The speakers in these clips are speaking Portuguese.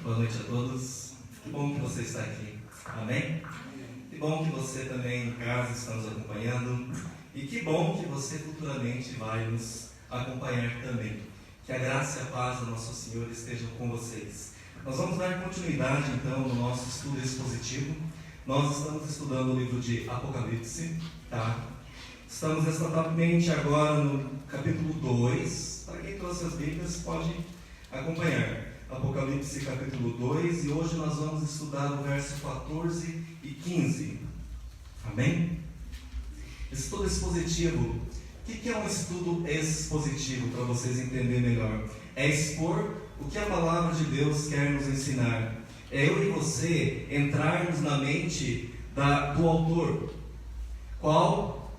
Boa noite a todos. Que bom que você está aqui. Amém? Que bom que você também em casa está nos acompanhando. E que bom que você futuramente vai nos acompanhar também. Que a graça e a paz do nosso Senhor estejam com vocês. Nós vamos dar continuidade então no nosso estudo expositivo. Nós estamos estudando o livro de Apocalipse, tá? Estamos exatamente agora no capítulo 2. Para quem trouxe as Bíblias pode acompanhar. Apocalipse capítulo 2, e hoje nós vamos estudar o verso 14 e 15. Amém? Estudo expositivo. O que é um estudo expositivo, para vocês entenderem melhor? É expor o que a palavra de Deus quer nos ensinar. É eu e você entrarmos na mente do autor, qual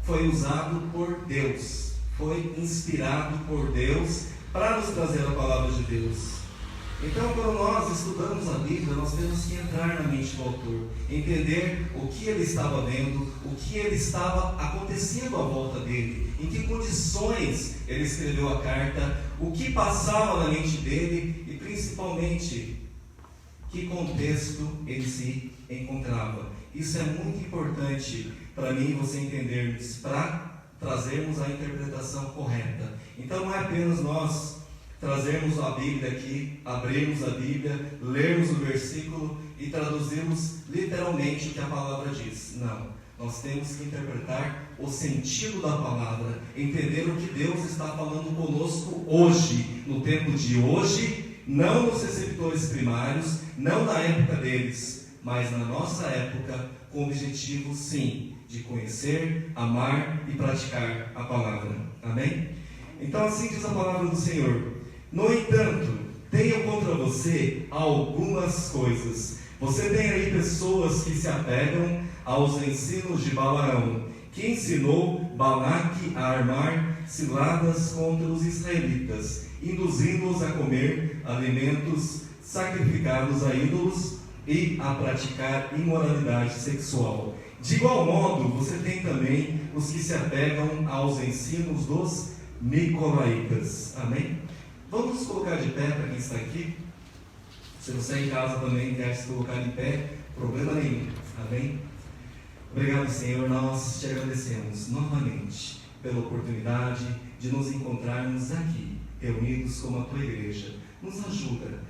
foi usado por Deus, foi inspirado por Deus para nos trazer a palavra de Deus. Então, quando nós estudamos a Bíblia, nós temos que entrar na mente do autor, entender o que ele estava vendo, o que ele estava acontecendo à volta dele, em que condições ele escreveu a carta, o que passava na mente dele e, principalmente, que contexto ele se encontrava. Isso é muito importante para mim e você entendermos, para trazermos a interpretação correta. Então, não é apenas nós trazermos a Bíblia aqui, abrirmos a Bíblia, lermos o versículo e traduzirmos literalmente o que a palavra diz. Não, nós temos que interpretar o sentido da palavra, entender o que Deus está falando conosco hoje, no tempo de hoje, não nos receptores primários, não na época deles, mas na nossa época, com o objetivo, sim, de conhecer, amar e praticar a palavra. Amém? Então assim diz a palavra do Senhor. No entanto, tenho contra você algumas coisas. Você tem aí pessoas que se apegam aos ensinos de Balaão, que ensinou Balaque a armar ciladas contra os israelitas, induzindo-os a comer alimentos sacrificados a ídolos e a praticar imoralidade sexual. De igual modo, você tem também os que se apegam aos ensinos dos nicolaítas. Amém? Vamos nos colocar de pé para quem está aqui. Se você em casa também quer se colocar de pé, problema nenhum. Amém? Obrigado, Senhor. Nós te agradecemos novamente pela oportunidade de nos encontrarmos aqui, reunidos como a tua igreja. Nos ajuda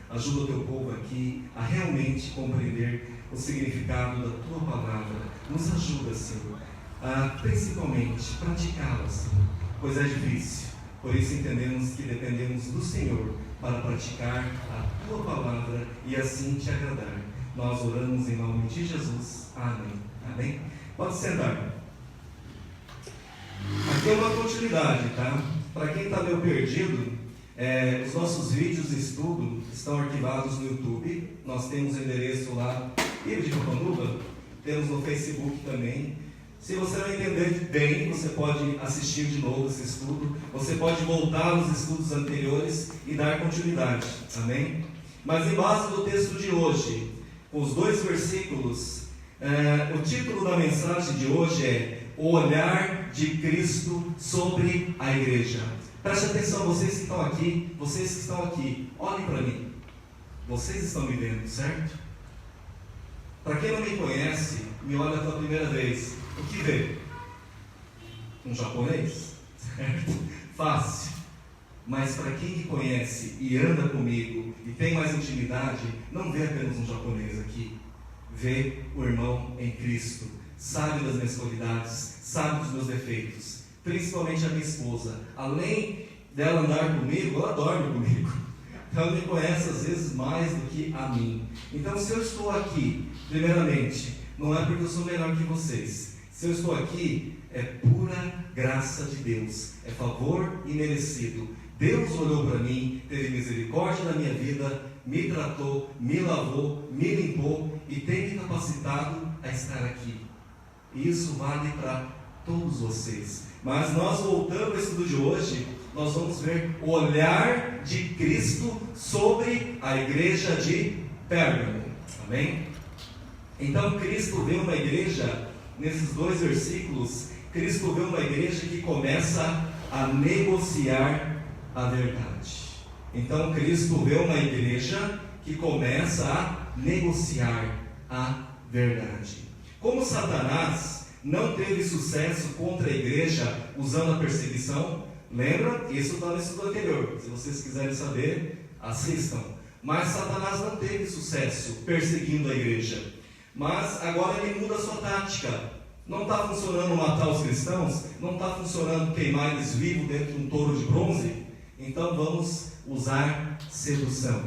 o teu povo aqui a realmente compreender o significado da tua palavra. Nos ajuda, Senhor, a principalmente praticá-la, Senhor, pois é difícil. Por isso entendemos que dependemos do Senhor para praticar a tua palavra e assim te agradar. Nós oramos em nome de Jesus. Amém. Amém? Pode sentar. Aqui é uma continuidade, tá? Para quem está meio perdido, os nossos vídeos de estudo estão arquivados no YouTube. Nós temos o endereço lá, Ilha de Copanduva, temos no Facebook também. Se você não entender bem, você pode assistir de novo esse estudo, você pode voltar aos estudos anteriores e dar continuidade, amém? Mas em base do texto de hoje, com os 2 versículos, o título da mensagem de hoje é O Olhar de Cristo sobre a Igreja. Preste atenção, vocês que estão aqui, olhem para mim. Vocês estão me vendo, certo? Para quem não me conhece, me olha pela primeira vez. O que vê? Um japonês? Certo? Fácil. Mas para quem me conhece e anda comigo e tem mais intimidade, não vê apenas um japonês aqui. Vê o irmão em Cristo. Sabe das minhas qualidades, sabe dos meus defeitos. Principalmente a minha esposa. Além dela andar comigo, ela dorme comigo. Então ela me conhece às vezes mais do que a mim. Então se eu estou aqui, primeiramente, não é porque eu sou melhor que vocês. Se eu estou aqui, é pura graça de Deus, é favor imerecido. Deus olhou para mim, teve misericórdia da minha vida, me tratou, me lavou, me limpou e tem me capacitado a estar aqui. E isso vale para todos vocês. Mas nós, voltando ao estudo de hoje, nós vamos ver o olhar de Cristo sobre a igreja de Pérgamo. Amém? Então Cristo vê uma igreja, nesses 2 versículos, Cristo vê uma igreja que começa a negociar a verdade. Então Cristo vê uma igreja que começa a negociar a verdade. Como Satanás não teve sucesso contra a igreja usando a perseguição, lembra? Isso está no estudo anterior. Se vocês quiserem saber, assistam. Mas Satanás não teve sucesso perseguindo a igreja. Mas agora ele muda a sua tática. Não está funcionando matar os cristãos, não está funcionando queimar eles vivos dentro de um touro de bronze. Então vamos usar sedução,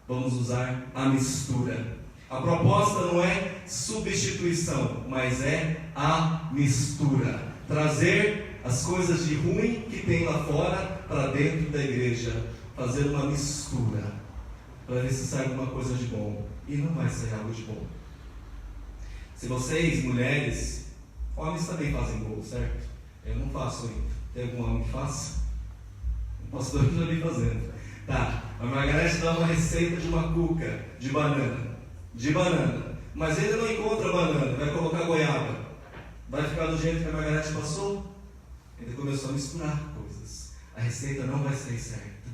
vamos usar a mistura. A proposta não é substituição, mas é a mistura. Trazer as coisas de ruim que tem lá fora para dentro da igreja. Fazer uma mistura para ver se sai alguma coisa de bom. E não vai sair algo de bom. Se vocês, mulheres, homens também fazem bolo, certo? Eu não faço ainda. Tem algum homem que faça? O pastor já vi fazendo. Tá, a Margarete dá uma receita de uma cuca de banana. Mas ele não encontra banana, vai colocar goiaba. Vai ficar do jeito que a Margarete passou? Ele começou a misturar coisas. A receita não vai sair certa.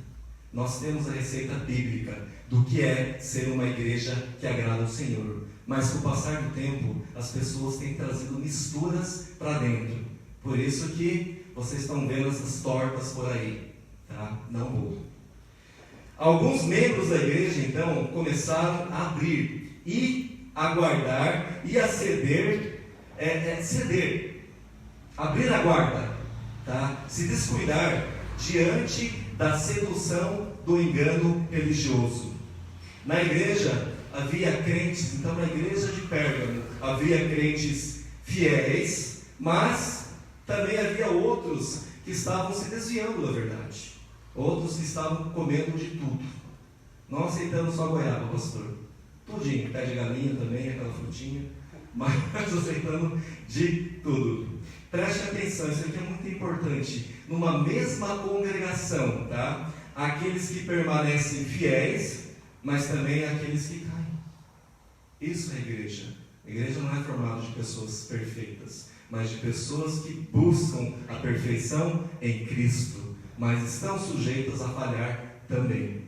Nós temos a receita bíblica do que é ser uma igreja que agrada ao Senhor. Mas com o passar do tempo, as pessoas têm trazido misturas para dentro. Por isso que vocês estão vendo essas tortas por aí, tá? Não bolo. Alguns membros da igreja, então, começaram a abrir e aguardar e a ceder, abrir a guarda, tá? Se descuidar diante da sedução do engano religioso. Na igreja havia crentes, então na igreja de Pérgamo havia crentes fiéis, mas também havia outros que estavam se desviando da verdade, outros que estavam comendo de tudo, não aceitando só goiaba, pastor, tudinho, pé de galinha também, aquela frutinha, mas aceitando de tudo. Preste atenção, isso aqui é muito importante. Numa mesma congregação, tá? Aqueles que permanecem fiéis, mas também aqueles que caem. Isso é igreja. A igreja não é formada de pessoas perfeitas, mas de pessoas que buscam a perfeição em Cristo, mas estão sujeitas a falhar também.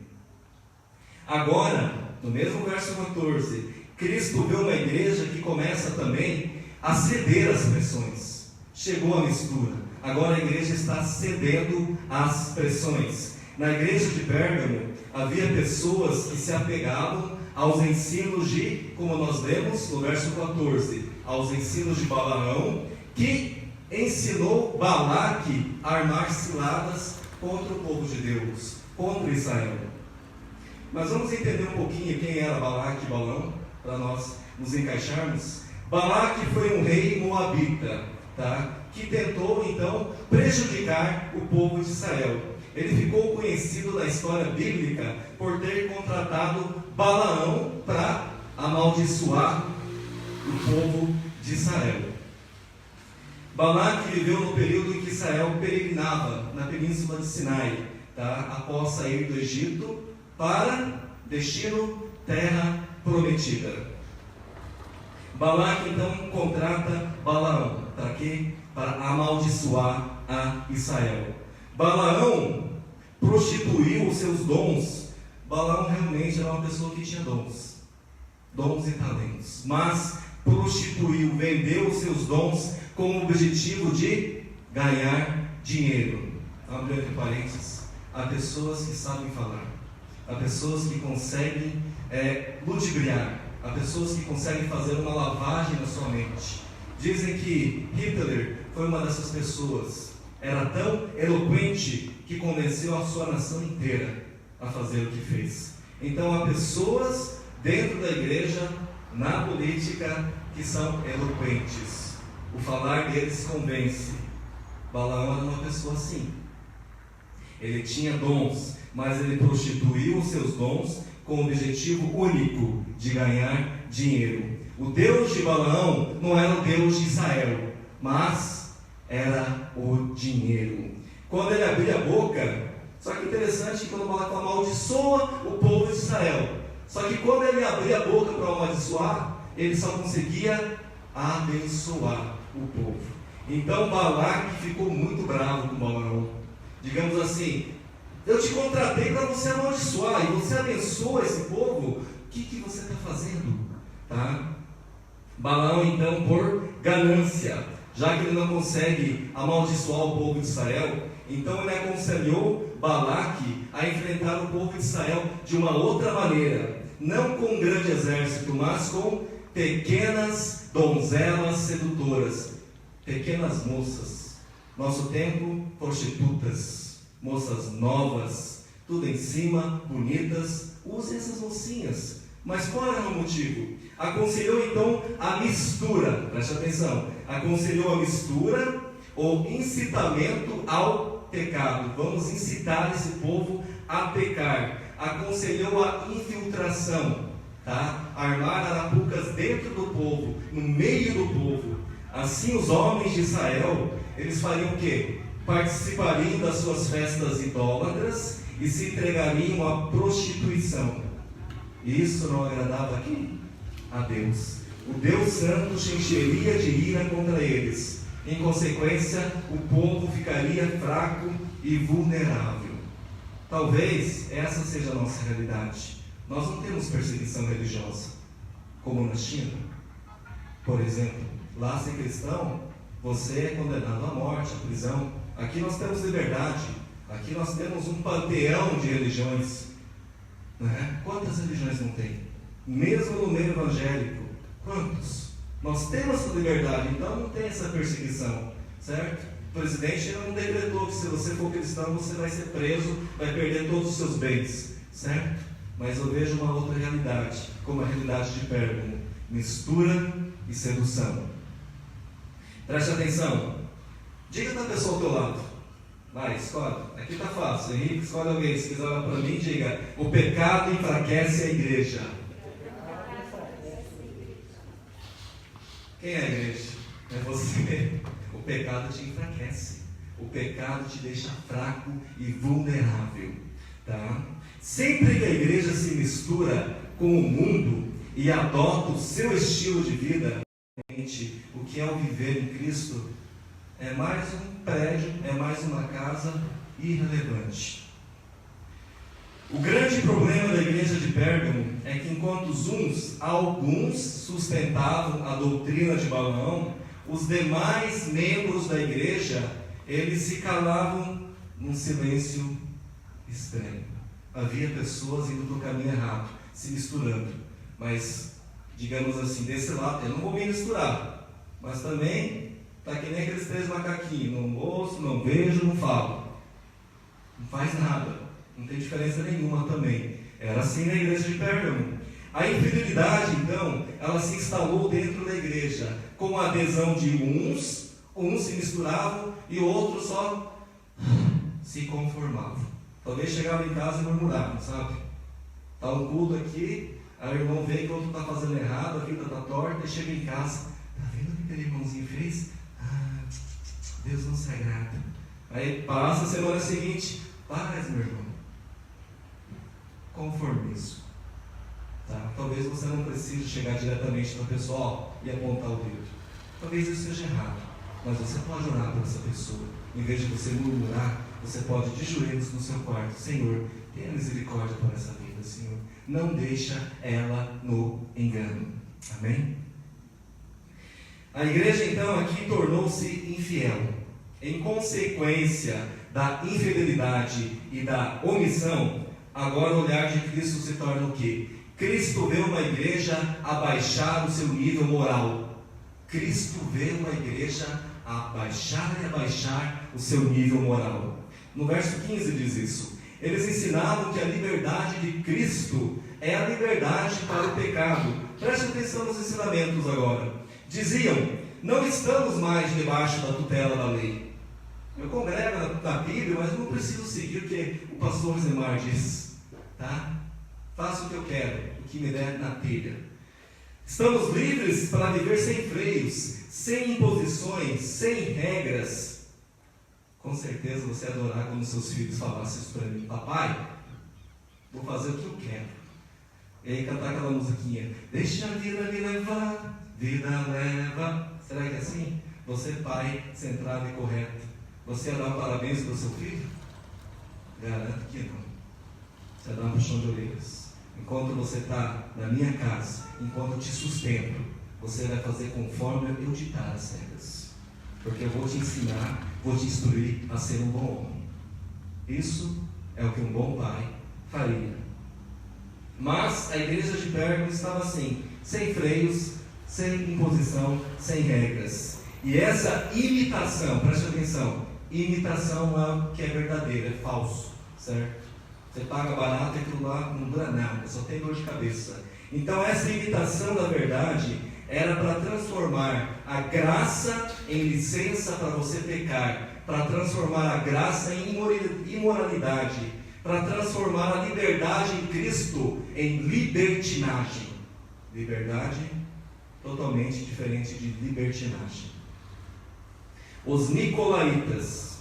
Agora, no mesmo verso 14, Cristo vê uma igreja que começa também a ceder às pressões. Chegou a mistura. Agora a igreja está cedendo às pressões. Na igreja de Pérgamo havia pessoas que se apegavam aos ensinos de, como nós lemos no verso 14, aos ensinos de Balaão, que ensinou Balaque a armar ciladas contra o povo de Deus, contra Israel. Mas vamos entender um pouquinho quem era Balaque e Balaão, para nós nos encaixarmos. Balaque foi um rei moabita, tá? Que tentou então prejudicar o povo de Israel. Ele ficou conhecido na história bíblica por ter contratado Balaão para amaldiçoar o povo de Israel. Balaque viveu no período em que Israel peregrinava na península de Sinai, tá? Após sair do Egito para destino terra prometida. Balaque então contrata Balaão. Para quê? Para amaldiçoar a Israel. Balaão prostituiu os seus dons. Balaão realmente era uma pessoa que tinha dons e talentos, mas prostituiu, vendeu os seus dons com o objetivo de ganhar dinheiro. Abre entre parênteses. Há pessoas que sabem falar, há pessoas que conseguem ludibriar, há pessoas que conseguem fazer uma lavagem na sua mente. Dizem que Hitler foi uma dessas pessoas. Era tão eloquente que convenceu a sua nação inteira a fazer o que fez. Então há pessoas dentro da igreja, na política, que são eloquentes. O falar deles convence. Balaão era uma pessoa assim. Ele tinha dons, mas ele prostituiu os seus dons com o objetivo único de ganhar dinheiro. O Deus de Balaão não era o Deus de Israel, mas era o dinheiro. Quando ele abria a boca, só que interessante que quando Balaão amaldiçoa o povo de Israel, só que quando ele abria a boca para amaldiçoar, ele só conseguia abençoar o povo. Então Balaque ficou muito bravo com Balaão. Digamos assim, Eu te contratei para você amaldiçoar, e você abençoa esse povo. O que você está fazendo? Tá? Balaão, então, por ganância, já que ele não consegue amaldiçoar o povo de Israel, então ele aconselhou Balaque a enfrentar o povo de Israel de uma outra maneira, não com um grande exército, mas com pequenas donzelas sedutoras, pequenas moças. Nosso tempo, prostitutas, moças novas, tudo em cima, bonitas. Use essas mocinhas. Mas qual era o motivo? Aconselhou então a mistura, preste atenção, aconselhou a mistura ou incitamento ao pecado. Vamos incitar esse povo a pecar. Aconselhou a infiltração, tá? Armar arapucas dentro do povo, no meio do povo. Assim os homens de Israel, eles fariam o quê? Participariam das suas festas idólatras e se entregariam à prostituição. Isso não agradava a quem? A Deus. O Deus Santo se encheria de ira contra eles. Em consequência, o povo ficaria fraco e vulnerável. Talvez essa seja a nossa realidade. Nós não temos perseguição religiosa, como na China. Por exemplo, lá ser cristão, você é condenado à morte, à prisão. Aqui nós temos liberdade. Aqui nós temos um panteão de religiões. Quantas religiões não tem? Mesmo no meio evangélico, quantos? Nós temos essa liberdade, então não tem essa perseguição, certo? O presidente não decretou que se você for cristão você vai ser preso, vai perder todos os seus bens, certo? Mas eu vejo uma outra realidade, como a realidade de Pérgamo: mistura e sedução. Preste atenção, diga para a pessoa ao teu lado. Vai, escolhe. Aqui está fácil. Henrique, escolhe alguém. Se quiser olhar para mim, diga: o pecado enfraquece a igreja. Quem é a igreja? É você. O pecado te enfraquece. O pecado te deixa fraco e vulnerável. Tá? Sempre que a igreja se mistura com o mundo e adota o seu estilo de vida, o que é o viver em Cristo, é mais um prédio, é mais uma casa irrelevante. O grande problema da igreja de Pérgamo é que enquanto alguns sustentavam a doutrina de Balaão, os demais membros da igreja, eles se calavam num silêncio estranho. Havia pessoas indo para o caminho errado, se misturando. Mas, digamos assim, desse lado, eu não vou me misturar, mas também está que nem aqueles 3 macaquinhos: não ouço, não vejo, não falo. Não faz nada. Não tem diferença nenhuma também. Era assim na igreja de Pérgamo. A infidelidade, então, ela se instalou dentro da igreja, com a adesão de uns se misturavam e outros só se conformavam. Talvez chegavam em casa e murmuravam, sabe? Está um culto aqui, aí o irmão vê que o outro está fazendo errado, a vida está torta, e chega em casa: está vendo o que aquele irmãozinho fez? Deus não se agrada. Aí passa a semana seguinte: paz, meu irmão. Conformismo. Tá? Talvez você não precise chegar diretamente para o pessoal e apontar o dedo. Talvez isso seja errado, mas você pode orar por essa pessoa. Em vez de você murmurar, você pode de joelhos no seu quarto: Senhor, tenha misericórdia por essa vida, Senhor. Não deixa ela no engano. Amém? A igreja então aqui tornou-se infiel. Em consequência da infidelidade e da omissão, agora o olhar de Cristo se torna o quê? Cristo vê uma igreja abaixar o seu nível moral. Cristo vê uma igreja abaixar o seu nível moral. No verso 15 diz isso: eles ensinavam que a liberdade de Cristo é a liberdade para o pecado. Preste atenção nos ensinamentos agora. Diziam: não estamos mais debaixo da tutela da lei. Eu congrego na Bíblia, mas não preciso seguir o que o pastor Zemar diz, tá? Faço o que eu quero, o que me der na telha. Estamos livres para viver sem freios, sem imposições, sem regras. Com certeza você ia adorar quando seus filhos falassem isso para mim: papai, vou fazer o que eu quero. E aí cantar aquela musiquinha: deixa a vida me levar, vida leva. Será que é assim? Você, pai, centrado e correto, você ia dar parabéns para o seu filho? Garanto que não. Você vai dar um puxão de orelhas. Enquanto você está na minha casa, enquanto eu te sustento, você vai fazer conforme eu ditar as regras. Porque eu vou te ensinar, vou te instruir a ser um bom homem. Isso é o que um bom pai faria. Mas a igreja de Pérgamo estava assim, sem freios, sem imposição, sem regras. E essa imitação, preste atenção, imitação não é o que é verdadeiro, é falso, certo? Você paga barato e aquilo lá não dura nada, só tem dor de cabeça. Então essa imitação da verdade era para transformar a graça em licença para você pecar, para transformar a graça em imoralidade, para transformar a liberdade em Cristo em libertinagem. Liberdade totalmente diferente de libertinagem. Os nicolaítas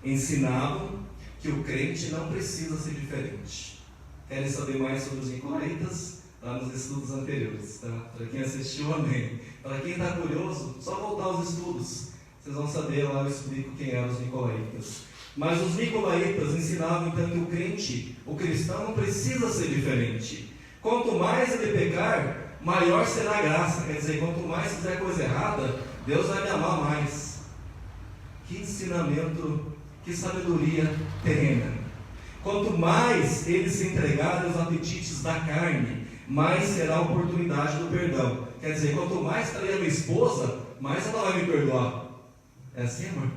ensinavam que o crente não precisa ser diferente. Querem saber mais sobre os nicolaítas? Lá nos estudos anteriores, tá? Para quem assistiu, amém. Para quem está curioso, só voltar aos estudos. Vocês vão saber, lá eu explico quem eram os nicolaítas. Mas os nicolaítas ensinavam então que o crente, o cristão, não precisa ser diferente. Quanto mais ele pecar, maior será a graça. Quer dizer, quanto mais fizer coisa errada, Deus vai me amar mais. Que ensinamento, que sabedoria terrena. Quanto mais ele se entregar aos apetites da carne, mais será a oportunidade do perdão. Quer dizer, quanto mais trair a minha esposa, mais ela vai me perdoar. É assim, amor?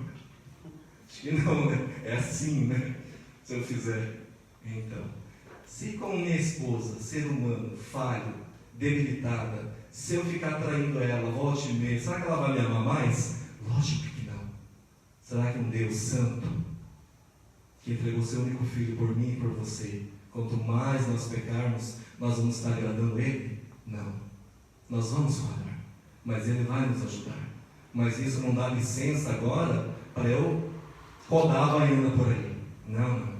Acho que não, né? É assim, né? Se eu fizer. Então, se com minha esposa, ser humano, falho, debilitada, se eu ficar traindo ela, volte e meia, será que ela vai me amar mais? Lógico que não. Será que um Deus santo, que entregou seu único filho por mim e por você, quanto mais nós pecarmos, nós vamos estar agradando Ele? Não. Nós vamos falhar, mas Ele vai nos ajudar. Mas isso não dá licença agora para eu rodar a baiana por aí. Não, não.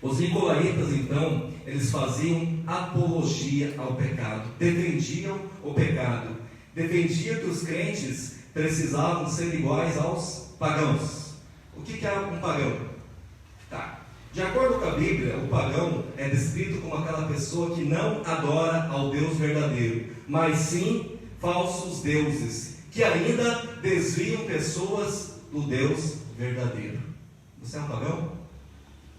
Os nicolaítas, então, eles faziam apologia ao pecado, defendiam o pecado, defendiam que os crentes precisavam ser iguais aos pagãos. O que é um pagão? Tá. De acordo com a Bíblia, o pagão é descrito como aquela pessoa que não adora ao Deus verdadeiro, mas sim falsos deuses, que ainda desviam pessoas do Deus verdadeiro. Você é um pagão?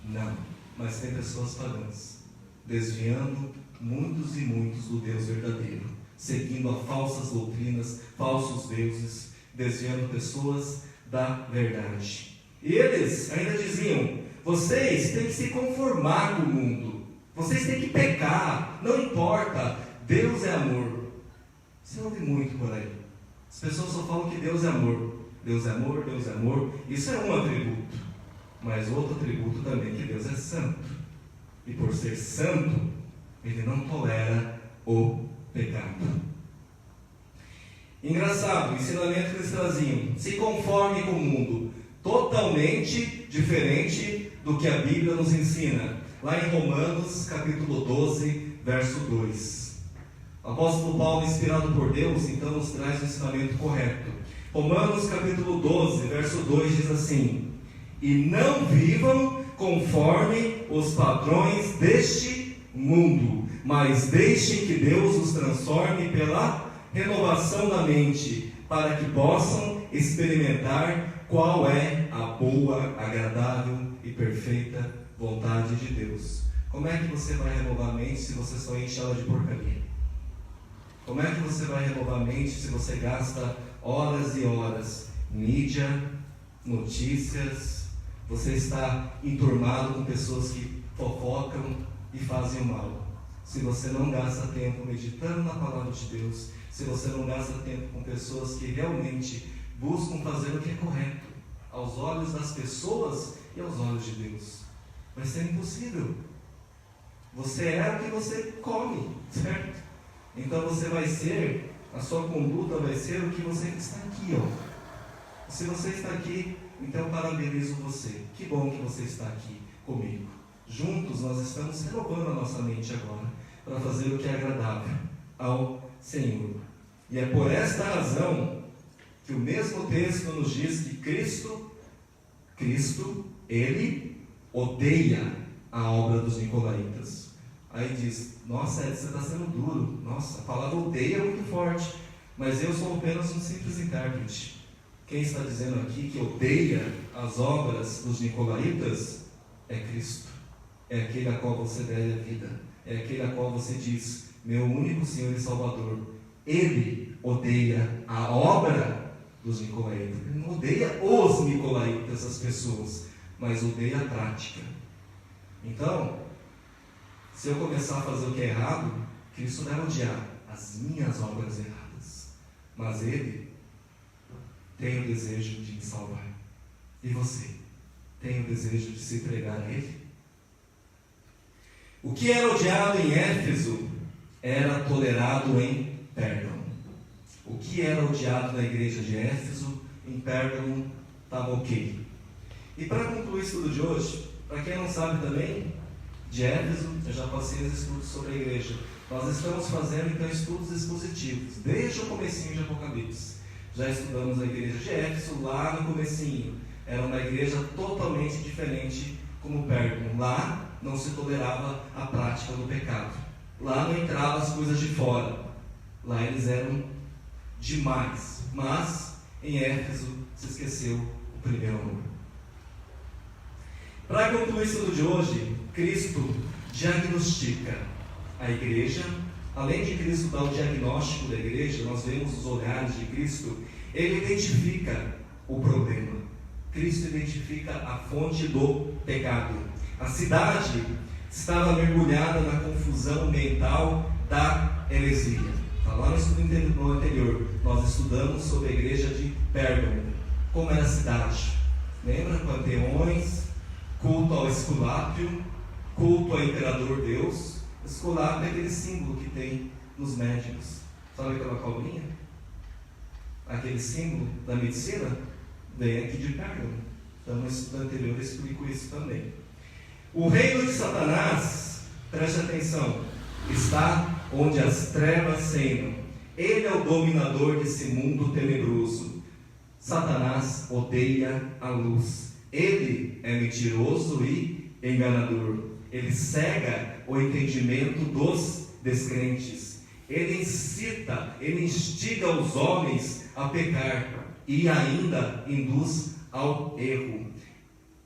Não, mas tem pessoas pagãs, desviando muitos e muitos do Deus verdadeiro, seguindo a falsas doutrinas, falsos deuses, desviando pessoas da verdade. E eles ainda diziam: vocês têm que se conformar com o mundo, vocês têm que pecar, não importa, Deus é amor. Você ouve muito por aí, as pessoas só falam que Deus é amor. Deus é amor, Deus é amor. Isso é um atributo, mas outro atributo também, que Deus é santo, e por ser santo, Ele não tolera o pecado. Engraçado, o ensinamento que eles traziam: se conforme com o mundo, totalmente diferente do que a Bíblia nos ensina, lá em Romanos capítulo 12, verso 2. O apóstolo Paulo, inspirado por Deus, então nos traz o ensinamento correto. Romanos capítulo 12, verso 2 diz assim: e não vivam conforme os padrões deste mundo, mas deixem que Deus os transforme pela renovação da mente, para que possam experimentar qual é a boa, agradável e perfeita vontade de Deus. Como é que você vai renovar a mente se você só enche ela de porcaria? Como é que você vai renovar a mente se você gasta horas e horas em mídia, notícias, você está enturmado com pessoas que fofocam e fazem o mal? Se você não gasta tempo meditando na palavra de Deus, se você não gasta tempo com pessoas que realmente buscam fazer o que é correto aos olhos das pessoas e aos olhos de Deus, vai ser impossível. Você é o que você come, certo? Então você vai ser, a sua conduta vai ser o que você está aqui, ó. Se você está aqui, então parabenizo você. Que bom que você está aqui comigo. Juntos nós estamos renovando a nossa mente agora para fazer o que é agradável ao Senhor. E é por esta razão que o mesmo texto nos diz que Cristo, Ele odeia a obra dos nicolaítas. Aí diz: nossa, Ed, você está sendo duro. Nossa, a palavra odeia é muito forte, mas eu sou apenas um simples intérprete. Quem está dizendo aqui que odeia as obras dos nicolaítas é Cristo. É aquele a qual você deve a vida. É aquele a qual você diz: meu único Senhor e Salvador. Ele odeia a obra dos nicolaítas. Ele não odeia os nicolaítas, as pessoas, mas odeia a prática. Então, se eu começar a fazer o que é errado, Cristo vai odiar as minhas obras erradas. Mas Ele tem o desejo de me salvar. E você? Tem o desejo de se entregar a Ele? O que era odiado em Éfeso era tolerado em Pérgamo. O que era odiado na igreja de Éfeso, em Pérgamo, estava ok. E para concluir o estudo de hoje, para quem não sabe também, de Éfeso, eu já passei os estudos sobre a igreja. Nós estamos fazendo então estudos expositivos, desde o comecinho de Apocalipse. Já estudamos a igreja de Éfeso lá no comecinho. Era uma igreja totalmente diferente como Pérgamo. Lá não se tolerava a prática do pecado. Lá não entravam as coisas de fora. Lá eles eram demais. Mas em Éfeso se esqueceu o primeiro amor. Para concluir o estudo de hoje, Cristo diagnostica a igreja. Além de Cristo dar o diagnóstico da igreja, nós vemos os olhares de Cristo. Ele identifica o problema. Cristo identifica a fonte do pecado. A cidade estava mergulhada na confusão mental da heresia. Está lá no estudo anterior. Nós estudamos sobre a igreja de Pérgamo. Como era a cidade? Lembra? Panteões, culto ao Esculápio, culto ao imperador Deus. Esculápio é aquele símbolo que tem nos médicos. Sabe aquela cobrinha? Aquele símbolo da medicina vem aqui de Pérgamo. Então no estudo anterior eu explico isso também. O reino de Satanás, preste atenção, está onde as trevas reinam. Ele é o dominador desse mundo tenebroso. Satanás odeia a luz. Ele é mentiroso e enganador. Ele cega o entendimento dos descrentes. Ele incita, ele instiga os homens a pecar e ainda induz ao erro.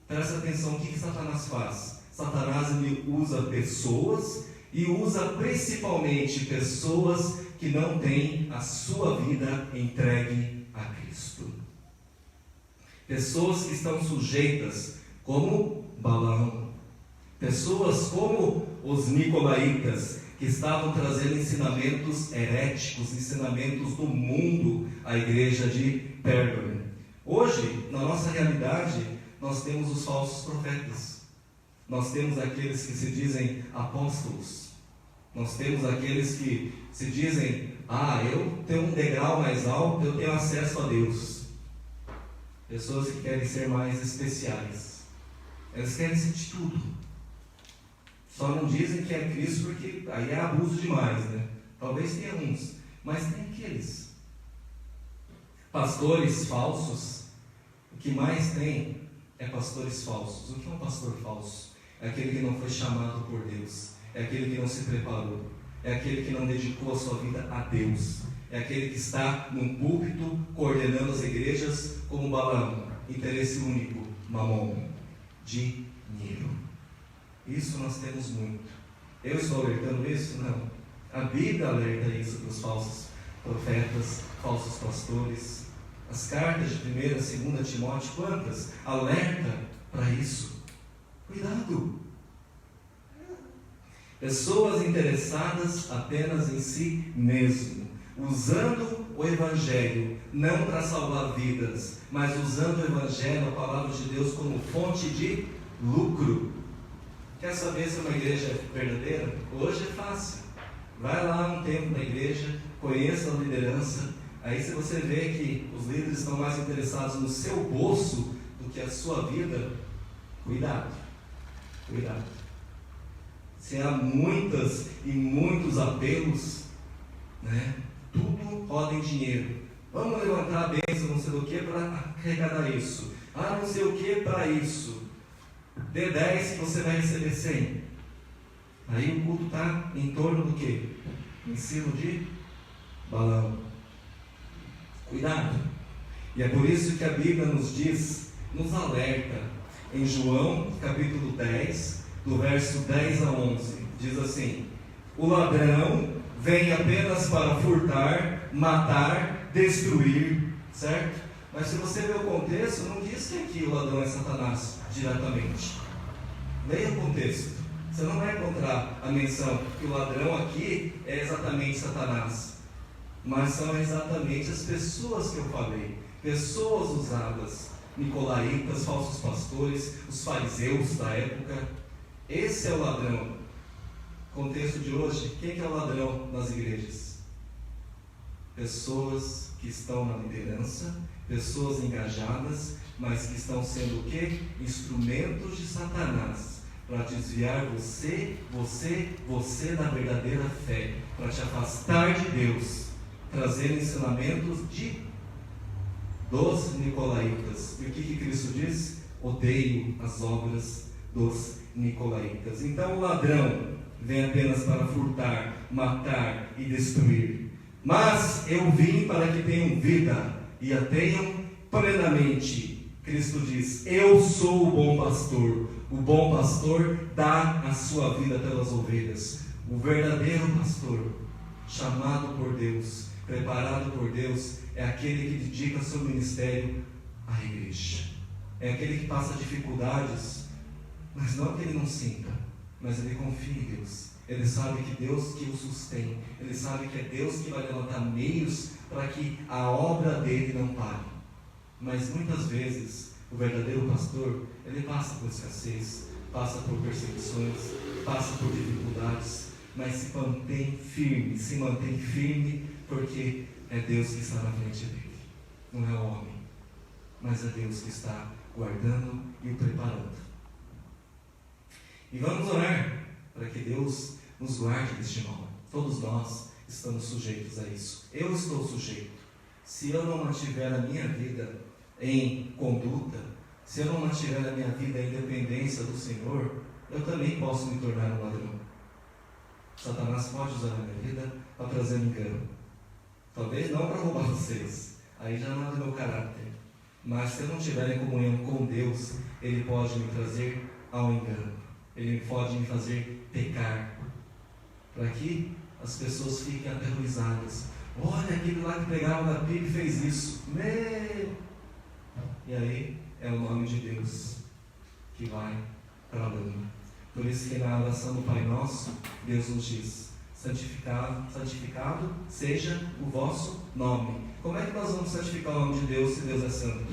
Presta atenção, o que Satanás faz? Satanás ele usa pessoas e usa principalmente pessoas que não têm a sua vida entregue a Cristo. Pessoas que estão sujeitas, como Balaão. Pessoas como os nicolaítas, que estavam trazendo ensinamentos heréticos, ensinamentos do mundo à igreja de Pérgamo. Hoje, na nossa realidade, nós temos os falsos profetas. Nós temos aqueles que se dizem apóstolos. Nós temos aqueles que se dizem: eu tenho um degrau mais alto, eu tenho acesso a Deus. Pessoas que querem ser mais especiais. Elas querem ser de tudo. Só não dizem que é Cristo porque aí é abuso demais, né? Talvez tenha uns, mas tem aqueles. Pastores falsos, o que mais tem é pastores falsos. O que é um pastor falso? É aquele que não foi chamado por Deus. É aquele que não se preparou. É aquele que não dedicou a sua vida a Deus. É aquele que está num púlpito coordenando as igrejas como Balaão. Interesse único, mamon, dinheiro. Isso nós temos muito. Eu estou alertando isso? Não. A Bíblia alerta isso para os falsos profetas, falsos pastores. As cartas de 1ª e 2ª Timóteo, quantas? Alerta para isso. Cuidado. Pessoas interessadas apenas em si mesmo, usando o Evangelho, não para salvar vidas, mas usando o Evangelho, a palavra de Deus, como fonte de lucro. Quer saber se é uma igreja verdadeira? Hoje é fácil. Vai lá um tempo na igreja, conheça a liderança. Aí se você vê que os líderes estão mais interessados no seu bolso do que a sua vida, cuidado. Cuidado. Se há muitas e muitos apelos, né? Tudo roda em dinheiro. Vamos levantar a bênção, não sei o que, para arrecadar isso. Não sei o que para isso. Dê 10 que você vai receber 100. Aí o culto está em torno do quê? Ensino de balão. Cuidado. E é por isso que a Bíblia nos diz, nos alerta, em João capítulo 10, do verso 10 a 11, diz assim: o ladrão vem apenas para furtar, matar, destruir, certo? Mas se você ver o contexto, não diz que aqui o ladrão é Satanás diretamente. Leia o contexto. Você não vai encontrar a menção que o ladrão aqui é exatamente Satanás, mas são exatamente as pessoas que eu falei, pessoas usadas, nicolaítas, falsos pastores, os fariseus da época. Esse é o ladrão. Contexto de hoje, quem que é o ladrão nas igrejas? Pessoas que estão na liderança, pessoas engajadas, mas que estão sendo o quê? Instrumentos de Satanás, para desviar você da verdadeira fé, para te afastar de Deus, trazendo ensinamentos dos nicolaítas. E o que Cristo diz? Odeio as obras dos nicolaítas. Então o ladrão vem apenas para furtar, matar e destruir. Mas eu vim para que tenham vida e a tenham plenamente. Cristo diz: eu sou o bom pastor. O bom pastor dá a sua vida pelas ovelhas. O verdadeiro pastor, chamado por Deus, preparado por Deus, é aquele que dedica seu ministério à igreja. É aquele que passa dificuldades, mas não que ele não sinta, mas ele confia em Deus. Ele sabe que Deus que o sustém. Ele sabe que é Deus que vai levantar meios para que a obra dele não pare. Mas muitas vezes o verdadeiro pastor, ele passa por escassez, passa por perseguições, passa por dificuldades, mas se mantém firme, porque é Deus que está na frente dele. Não é o homem, mas é Deus que está guardando e o preparando. E vamos orar para que Deus nos guarde deste mal. Todos nós estamos sujeitos a isso. Eu estou sujeito. Se eu não mantiver a minha vida em conduta, se eu não mantiver a minha vida em dependência do Senhor, eu também posso me tornar um ladrão. Satanás pode usar a minha vida para trazer engano. Talvez não para roubar vocês, aí já não é do meu caráter. Mas se eu não estiver em comunhão com Deus, Ele pode me trazer ao engano. Ele pode me fazer pecar, para que as pessoas fiquem aterrorizadas. Olha, aquele lá que pregava na Bíblia fez isso. E aí é o nome de Deus que vai para a lama. Por isso que na oração do Pai Nosso, Deus nos diz: santificado seja o vosso nome. Como é que nós vamos santificar o nome de Deus se Deus é santo?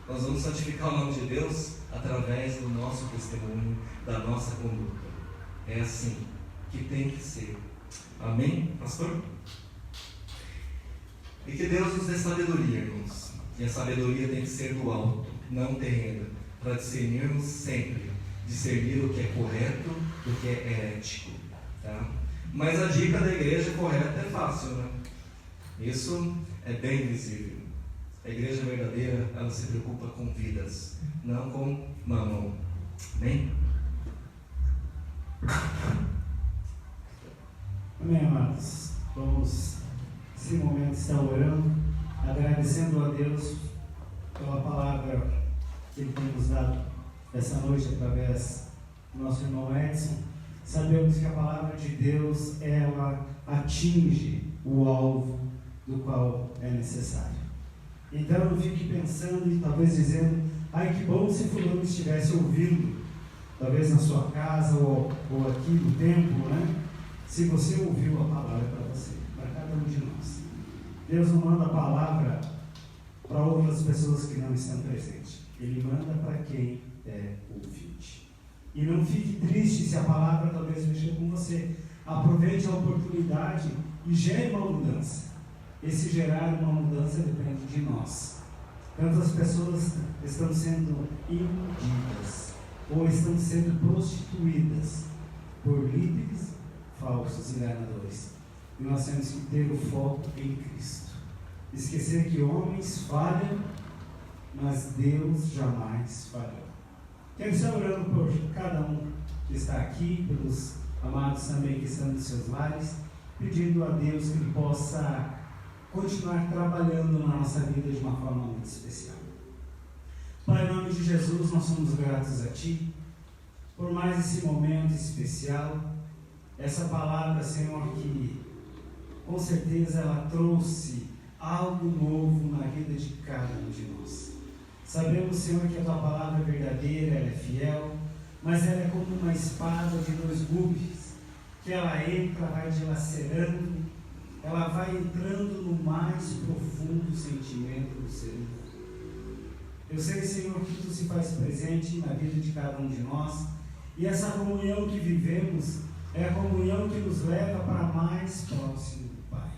Nós vamos santificar o nome de Deus através do nosso testemunho, da nossa conduta. É assim que tem que ser. Amém, pastor? E que Deus nos dê sabedoria, irmãos. E a sabedoria tem que ser do alto, não terrena, para discernirmos sempre. Discernir o que é correto do que é ético. Tá? Mas a dica da igreja correta é fácil, né? Isso é bem visível. A igreja verdadeira, ela se preocupa com vidas, não com mamão. Amém? Amém, amados. Vamos, nesse momento, estar orando, agradecendo a Deus pela palavra que Ele tem nos dado essa noite através do nosso irmão Edson. Sabemos que a palavra de Deus, ela atinge o alvo do qual é necessário. Então não fique pensando e talvez dizendo: ai, que bom se fulano estivesse ouvindo, talvez na sua casa ou aqui no templo, né? Se você ouviu a palavra para você, para cada um de nós. Deus não manda a palavra para outras pessoas que não estão presentes. Ele manda para quem é ouvinte. E não fique triste se a palavra talvez mexa com você. Aproveite a oportunidade e gere uma mudança. Esse gerar uma mudança depende de nós. Tantas pessoas estão sendo iludidas ou estão sendo prostituídas por líderes falsos, enganadores. E nós temos que ter o foco em Cristo. Esquecer que homens falham, mas Deus jamais falhou. Quero estar orando por cada um que está aqui, pelos amados também que estão nos seus lares, pedindo a Deus que Ele possa continuar trabalhando na nossa vida de uma forma muito especial. Pai, em nome de Jesus, nós somos gratos a Ti por mais esse momento especial, essa palavra, Senhor, que com certeza ela trouxe algo novo na vida de cada um de nós. Sabemos, Senhor, que a Tua palavra é verdadeira, ela é fiel, mas ela é como uma espada de 2 gumes, que ela entra, vai dilacerando, ela vai entrando no mais profundo sentimento do ser humano. Eu sei, Senhor, que Tu se faz presente na vida de cada um de nós, e essa comunhão que vivemos é a comunhão que nos leva para mais próximo do Pai.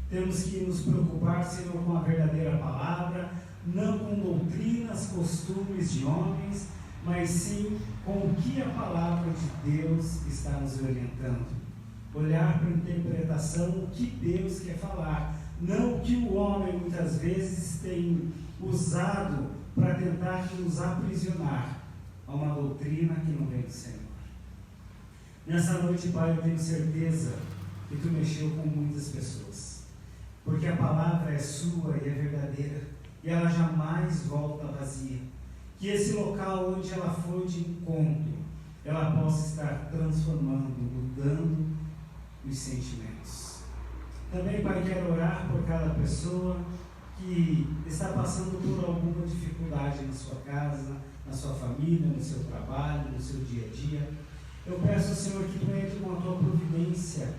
Temos que nos preocupar, Senhor, com a verdadeira palavra, não com doutrinas, costumes de homens, mas sim com o que a palavra de Deus está nos orientando. Olhar para a interpretação, o que Deus quer falar, não o que o homem muitas vezes tem usado para tentar nos aprisionar a uma doutrina que não vem do Senhor. Nessa noite, Pai, eu tenho certeza que Tu mexeu com muitas pessoas, porque a palavra é sua e é verdadeira, e ela jamais volta vazia. Que esse local onde ela foi de encontro, ela possa estar transformando, mudando os sentimentos. Também, Pai, quero orar por cada pessoa que está passando por alguma dificuldade na sua casa, na sua família, no seu trabalho, no seu dia a dia. Eu peço, Senhor, que Tu entre com a Tua providência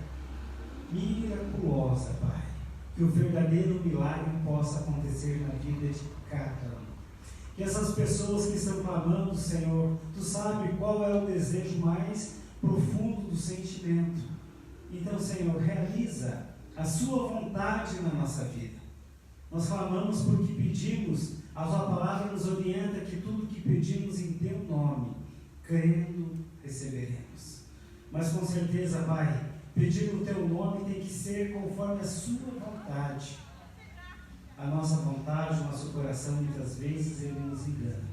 miraculosa, Pai. Que o verdadeiro milagre possa acontecer na vida de cada um. Que essas pessoas que estão clamando, Senhor, Tu sabe qual é o desejo mais profundo do sentimento. Então, Senhor, realiza a Sua vontade na nossa vida. Nós clamamos porque pedimos, a Tua palavra nos orienta que tudo que pedimos em Teu nome, crendo, receberemos. Mas com certeza, Pai, pedir no Teu nome tem que ser conforme a Sua vontade. A nossa vontade, o nosso coração, muitas vezes, ele nos engana.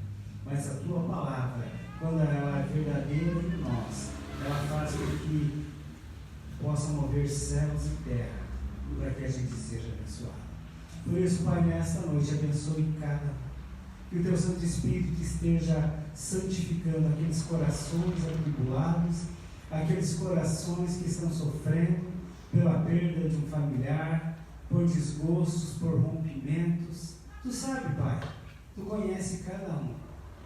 Mas a Tua palavra, quando ela é verdadeira em nós, ela faz com que possa mover céus e terra, para que a gente seja abençoado. Por isso, Pai, nesta noite, abençoe cada um. Que o Teu Santo Espírito esteja santificando aqueles corações atribulados, aqueles corações que estão sofrendo pela perda de um familiar, por desgostos, por rompimentos. Tu sabe, Pai, Tu conhece cada um,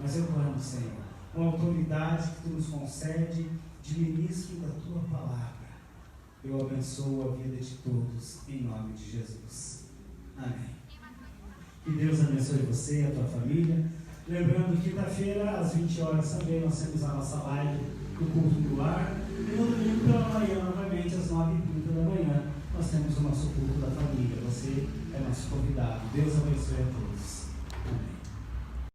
mas eu clamo, Senhor, com a autoridade que Tu nos concede de ministro da Tua palavra. Eu abençoo a vida de todos, em nome de Jesus. Amém. Que Deus abençoe você e a tua família. Lembrando que quinta-feira, às 20 horas também, nós temos a nossa live do culto do lar. E no domingo pela manhã, novamente, às 9h30 da manhã, nós temos o nosso culto da família. Você é nosso convidado. Deus abençoe a todos.